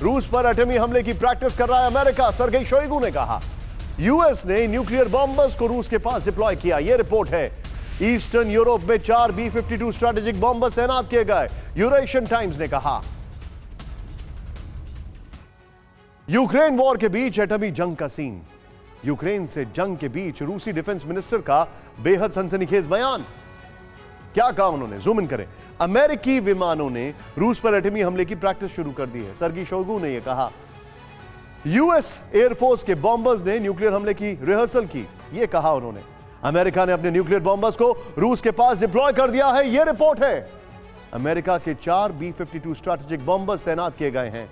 रूस पर एटमी हमले की प्रैक्टिस कर रहा है अमेरिका, सर्गेई शोइगु ने कहा। यूएस ने न्यूक्लियर बॉम्बर्स को रूस के पास डिप्लॉय किया, यह रिपोर्ट है। ईस्टर्न यूरोप में 4 B-52 स्ट्रेटेजिक बॉम्बर्स तैनात किए गए, यूरेशियन टाइम्स ने कहा। यूक्रेन वॉर के बीच एटमी जंग का सीन। यूक्रेन से जंग के बीच रूसी डिफेंस मिनिस्टर का बेहद सनसनीखेज बयान। क्या कहा उन्होंने, जूम इन करें। अमेरिकी विमानों ने रूस पर एटमी हमले की प्रैक्टिस शुरू कर दी है, सर्गेई शोइगु ने यह कहा। यूएस एयरफोर्स के बॉम्बर्स ने न्यूक्लियर हमले की रिहर्सल की, यह कहा उन्होंने। अमेरिका ने अपने न्यूक्लियर बॉम्बर्स को रूस के पास डिप्लॉय कर दिया है, यह रिपोर्ट है। अमेरिका के 4 B-52 स्ट्रेटेजिक बॉम्बर्स तैनात किए गए हैं,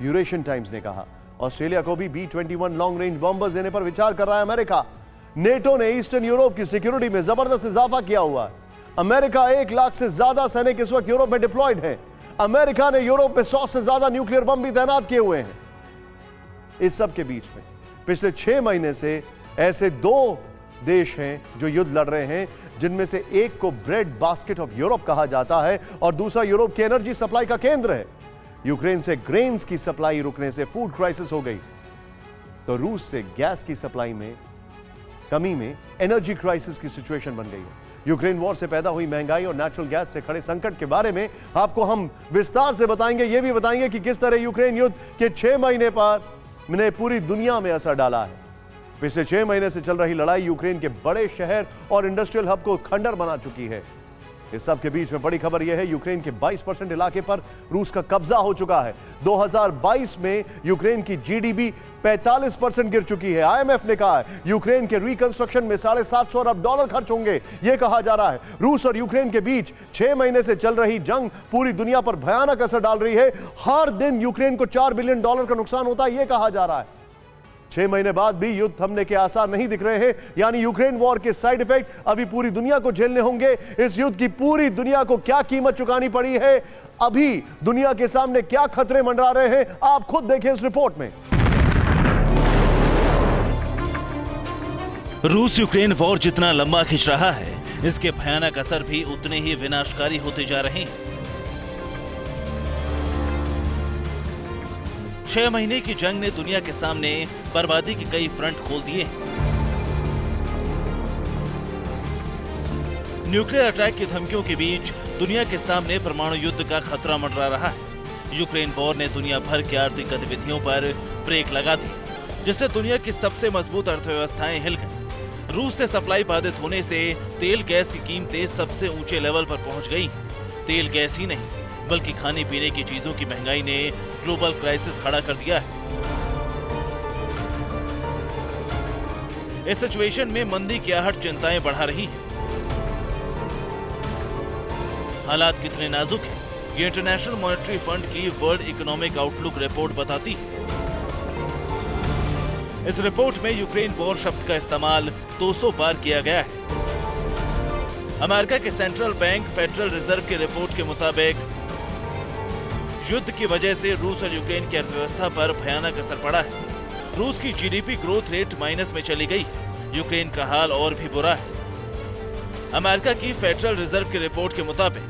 यूरेशियन टाइम्स ने कहा। ऑस्ट्रेलिया को भी B-21 लॉन्ग रेंज बॉम्बर्स देने पर विचार कर रहा है अमेरिका। नेटो ने ईस्टर्न यूरोप की सिक्योरिटी में जबरदस्त इजाफा किया हुआ है। अमेरिका 1 लाख से ज्यादा सैनिक इस वक्त यूरोप में डिप्लॉयड हैं। अमेरिका ने यूरोप में 100 से ज्यादा न्यूक्लियर बम भी तैनात किए हुए हैं। इस सब के बीच में पिछले 6 महीने से ऐसे 2 देश हैं जो युद्ध लड़ रहे हैं, जिनमें से एक को ब्रेड बास्केट ऑफ यूरोप कहा जाता है और दूसरा यूरोप की एनर्जी सप्लाई का केंद्र है। यूक्रेन से ग्रेन्स की सप्लाई रुकने से फूड क्राइसिस हो गई, तो रूस से गैस की सप्लाई में कमी में एनर्जी क्राइसिस की सिचुएशन बन गई है। यूक्रेन वॉर से पैदा हुई महंगाई और नेचुरल गैस से खड़े संकट के बारे में आपको हम विस्तार से बताएंगे। यह भी बताएंगे कि किस तरह यूक्रेन युद्ध के 6 महीने पर ने पूरी दुनिया में असर डाला है। पिछले 6 महीने से चल रही लड़ाई यूक्रेन के बड़े शहर और इंडस्ट्रियल हब को खंडर बना चुकी है। इस सब के बीच में बड़ी खबर यह है, यूक्रेन के 22% इलाके पर रूस का कब्जा हो चुका है। 2022 में यूक्रेन की जीडीपी 45% गिर चुकी है। आईएमएफ ने कहा है यूक्रेन के रिकंस्ट्रक्शन में $750 अरब खर्च होंगे, यह कहा जा रहा है। रूस और यूक्रेन के बीच 6 महीने से चल रही जंग पूरी दुनिया पर भयानक असर डाल रही है। हर दिन यूक्रेन को $4 बिलियन का नुकसान होता है, यह कहा जा रहा है। 6 महीने बाद भी युद्ध थमने के आसार नहीं दिख रहे हैं, यानी यूक्रेन वॉर के साइड इफेक्ट अभी पूरी दुनिया को झेलने होंगे। इस युद्ध की पूरी दुनिया को क्या कीमत चुकानी पड़ी है, अभी दुनिया के सामने क्या खतरे मंडरा रहे हैं, आप खुद देखें इस रिपोर्ट में। रूस यूक्रेन वॉर जितना लंबा खिंच रहा है, इसके भयानक असर भी उतने ही विनाशकारी होते जा रहे हैं। 6 महीने की जंग ने दुनिया के सामने बर्बादी के कई फ्रंट खोल दिए हैं। न्यूक्लियर अटैक की धमकियों के बीच दुनिया के सामने परमाणु युद्ध का खतरा मंडरा रहा है। यूक्रेन वॉर ने दुनिया भर की आर्थिक गतिविधियों पर ब्रेक लगा दी, जिससे दुनिया की सबसे मजबूत अर्थव्यवस्थाएं हिल गई। रूस से सप्लाई बाधित होने से तेल गैस की कीमतें सबसे ऊंचे लेवल पर पहुंच गई। तेल गैस ही नहीं बल्कि खाने पीने की चीजों की महंगाई ने ग्लोबल क्राइसिस खड़ा कर दिया है। इस सिचुएशन में मंदी की आहट चिंताएं बढ़ा रही है। हालात कितने नाजुक हैं, ये इंटरनेशनल मॉनेटरी फंड की वर्ल्ड इकोनॉमिक आउटलुक रिपोर्ट बताती है। इस रिपोर्ट में यूक्रेन वॉर शब्द का इस्तेमाल 200 बार किया गया है। अमेरिका के सेंट्रल बैंक फेडरल रिजर्व की रिपोर्ट के मुताबिक युद्ध की वजह से रूस और यूक्रेन की अर्थव्यवस्था पर भयानक असर पड़ा है। रूस की जीडीपी ग्रोथ रेट माइनस में चली गई, यूक्रेन का हाल और भी बुरा है। अमेरिका की फेडरल रिजर्व की रिपोर्ट के मुताबिक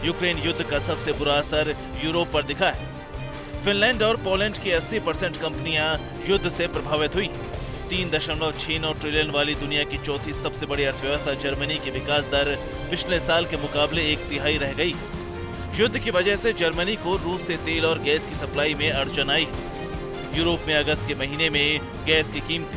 यूक्रेन युद्ध का सबसे बुरा असर यूरोप पर दिखा है। फिनलैंड और पोलैंड की 80% कंपनियां युद्ध से प्रभावित हुई। 3.69 ट्रिलियन वाली दुनिया की चौथी सबसे बड़ी अर्थव्यवस्था जर्मनी की विकास दर पिछले साल के मुकाबले 1/3 रह गई। युद्ध की वजह से जर्मनी को रूस से तेल और गैस की सप्लाई में अड़चन आई। यूरोप में अगस्त के महीने में गैस की कीमत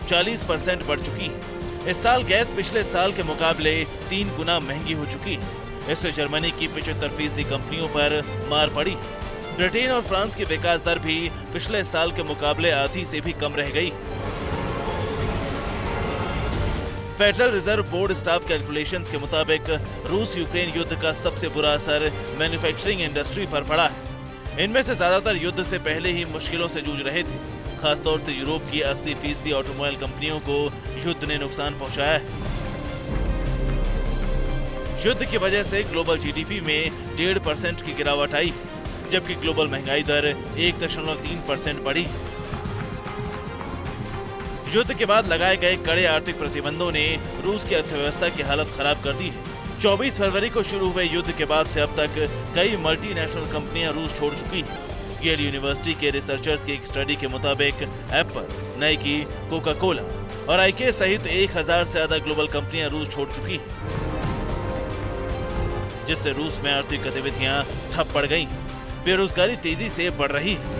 40% बढ़ चुकी है। इस साल गैस पिछले साल के मुकाबले 3 गुना महंगी हो चुकी है। इससे जर्मनी की 75% कंपनियों पर मार पड़ी। ब्रिटेन और फ्रांस की विकास दर भी पिछले साल के मुकाबले आधी से भी कम रह गई। Federal reserve board staff calculations के मुताबिक रूस यूक्रेन युद्ध का सबसे बुरा असर मैन्युफैक्चरिंग इंडस्ट्री पर पड़ा है। इनमें से ज्यादातर युद्ध से पहले ही मुश्किलों से जूझ रहे थे। खासतौर से यूरोप की 80% ऑटोमोबाइल कंपनियों को युद्ध ने नुकसान पहुंचाया है। युद्ध की वजह से ग्लोबल जीडीपी में 1.5% की गिरावट आई, जबकि ग्लोबल महंगाई दर 1.3% बढ़ी। युद्ध के बाद लगाए गए कड़े आर्थिक प्रतिबंधों ने रूस की अर्थव्यवस्था की हालत खराब कर दी है। 24 फरवरी को शुरू हुए युद्ध के बाद से अब तक कई मल्टीनेशनल कंपनियां रूस छोड़ चुकी हैं। येल यूनिवर्सिटी के रिसर्चर्स की एक स्टडी के मुताबिक एप्पल, नाइकी, कोका कोला और आईके सहित 1000 से ज्यादा ग्लोबल कंपनियां रूस छोड़ चुकी हैं, जिससे रूस में आर्थिक गतिविधियां ठप पड़ गई। बेरोजगारी तेजी से बढ़ रही है।